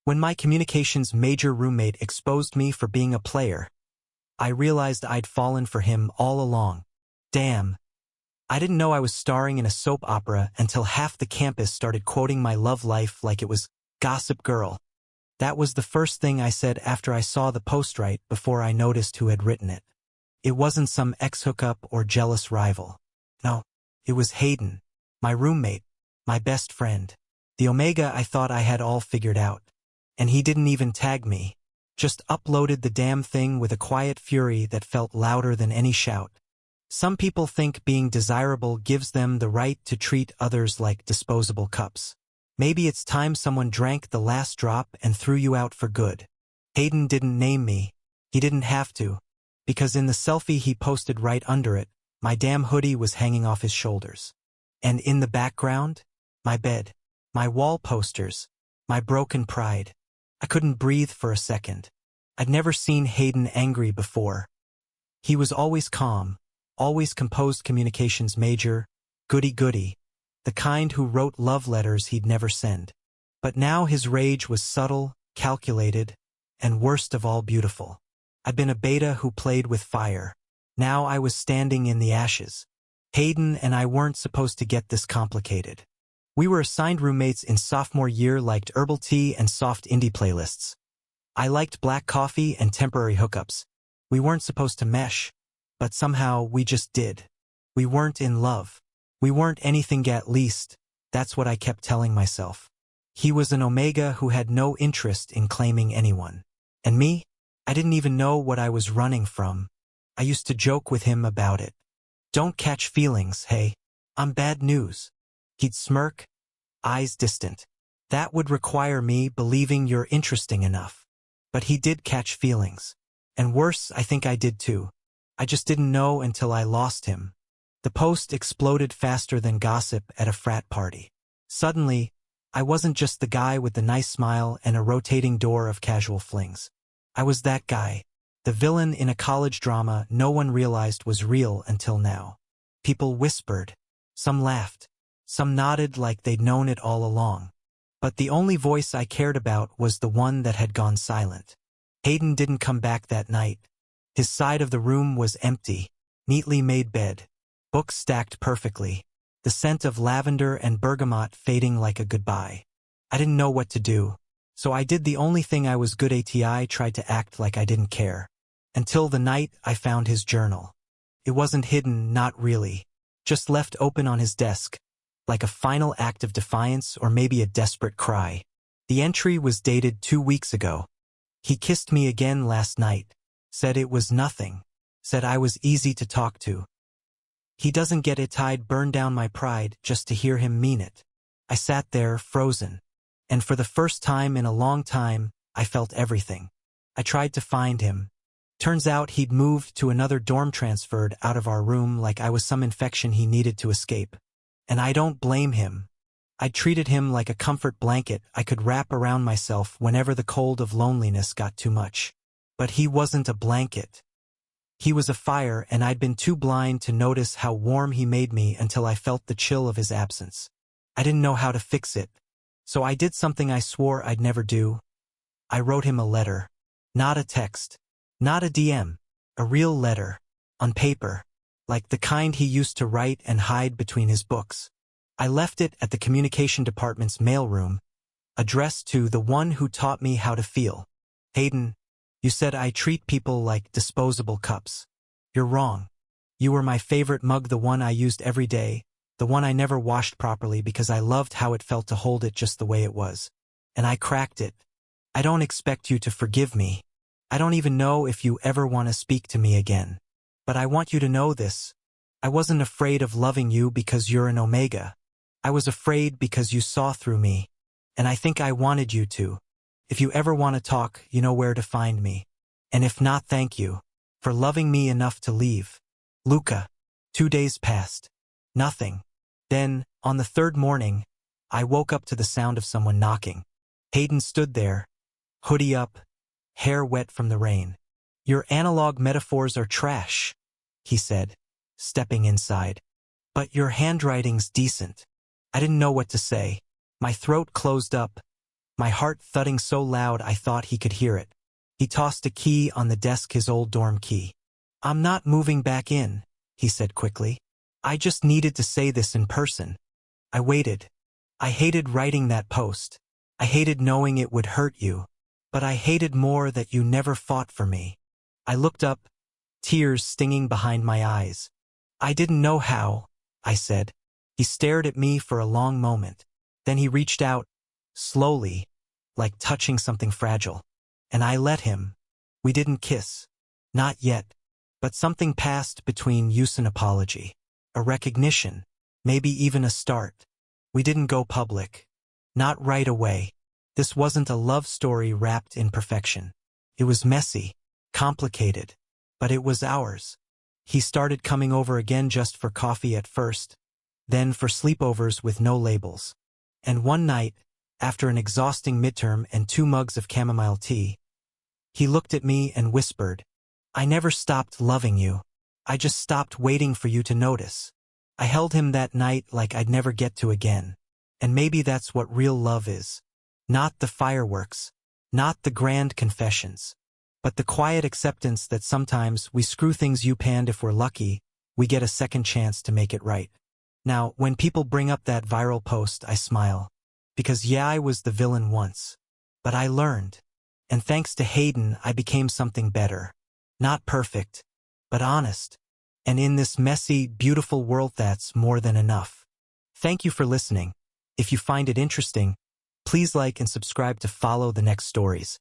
When my communications major roommate exposed me for being a player, I realized I'd fallen for him all along. Damn. I didn't know I was starring in a soap opera until half the campus started quoting my love life like it was Gossip Girl. That was the first thing I said after I saw the post right before I noticed who had written it. It wasn't some ex-hookup or jealous rival. No, it was Hayden, my roommate, my best friend. The Omega I thought I had all figured out. And he didn't even tag me, just uploaded the damn thing with a quiet fury that felt louder than any shout. Some people think being desirable gives them the right to treat others like disposable cups. Maybe it's time someone drank the last drop and threw you out for good. Hayden didn't name me. He didn't have to, because in the selfie he posted right under it, my damn hoodie was hanging off his shoulders. And in the background, my bed, my wall posters, my broken pride. I couldn't breathe for a second. I'd never seen Hayden angry before. He was always calm, always composed communications major, goody-goody, the kind who wrote love letters he'd never send. But now his rage was subtle, calculated, and worst of all beautiful. I'd been a beta who played with fire. Now I was standing in the ashes. Hayden and I weren't supposed to get this complicated. We were assigned roommates in sophomore year, liked herbal tea and soft indie playlists. I liked black coffee and temporary hookups. We weren't supposed to mesh, but somehow we just did. We weren't in love. We weren't anything, at least. That's what I kept telling myself. He was an Omega who had no interest in claiming anyone. And me? I didn't even know what I was running from. I used to joke with him about it. Don't catch feelings, hey. I'm bad news. He'd smirk, eyes distant. That would require me believing you're interesting enough. But he did catch feelings. And worse, I think I did too. I just didn't know until I lost him. The post exploded faster than gossip at a frat party. Suddenly, I wasn't just the guy with the nice smile and a rotating door of casual flings. I was that guy, the villain in a college drama no one realized was real until now. People whispered. Some laughed. Some nodded like they'd known it all along. But the only voice I cared about was the one that had gone silent. Hayden didn't come back that night. His side of the room was empty, neatly made bed, books stacked perfectly, the scent of lavender and bergamot fading like a goodbye. I didn't know what to do, so I did the only thing I was good at. I tried to act like I didn't care. Until the night I found his journal. It wasn't hidden, not really, just left open on his desk, like a final act of defiance or maybe a desperate cry. The entry was dated 2 weeks ago. He kissed me again last night, said it was nothing, said I was easy to talk to. He doesn't get it. I'd burn down my pride just to hear him mean it. I sat there, frozen. And for the first time in a long time, I felt everything. I tried to find him. Turns out he'd moved to another dorm, transferred out of our room like I was some infection he needed to escape. And I don't blame him. I treated him like a comfort blanket I could wrap around myself whenever the cold of loneliness got too much. But he wasn't a blanket. He was a fire, and I'd been too blind to notice how warm he made me until I felt the chill of his absence. I didn't know how to fix it. So I did something I swore I'd never do. I wrote him a letter. Not a text. Not a DM. A real letter. On paper. Like the kind he used to write and hide between his books. I left it at the communication department's mailroom, addressed to the one who taught me how to feel. Hayden, you said I treat people like disposable cups. You're wrong. You were my favorite mug, the one I used every day, the one I never washed properly because I loved how it felt to hold it just the way it was. And I cracked it. I don't expect you to forgive me. I don't even know if you ever want to speak to me again. But I want you to know this. I wasn't afraid of loving you because you're an Omega. I was afraid because you saw through me. And I think I wanted you to. If you ever want to talk, you know where to find me. And if not, thank you for loving me enough to leave. Luca. 2 days passed. Nothing. Then, on the third morning, I woke up to the sound of someone knocking. Hayden stood there, hoodie up, hair wet from the rain. Your analog metaphors are trash, he said, stepping inside. But your handwriting's decent. I didn't know what to say. My throat closed up. my heart thudding so loud I thought he could hear it. He tossed a key on the desk, his old dorm key. "I'm not moving back in," he said quickly. "I just needed to say this in person." I waited. I hated writing that post. I hated knowing it would hurt you. But I hated more that you never fought for me. I looked up, tears stinging behind my eyes. "I didn't know how," I said. He stared at me for a long moment. Then he reached out, slowly, like touching something fragile. And I let him. We didn't kiss. Not yet. But something passed between use and apology. A recognition. Maybe even a start. We didn't go public. Not right away. This wasn't a love story wrapped in perfection. It was messy, complicated, but it was ours. He started coming over again just for coffee at first, then for sleepovers with no labels. And one night, after an exhausting midterm and 2 mugs of chamomile tea, he looked at me and whispered, "I never stopped loving you. I just stopped waiting for you to notice." I held him that night like I'd never get to again. And maybe that's what real love is. Not the fireworks, not the grand confessions, but the quiet acceptance that sometimes we screw things up and if we're lucky, we get a second chance to make it right. Now, when people bring up that viral post, I smile. Because yeah, I was the villain once. But I learned. And thanks to Hayden, I became something better. Not perfect, but honest. And in this messy, beautiful world, that's more than enough. Thank you for listening. If you find it interesting, please like and subscribe to follow the next stories.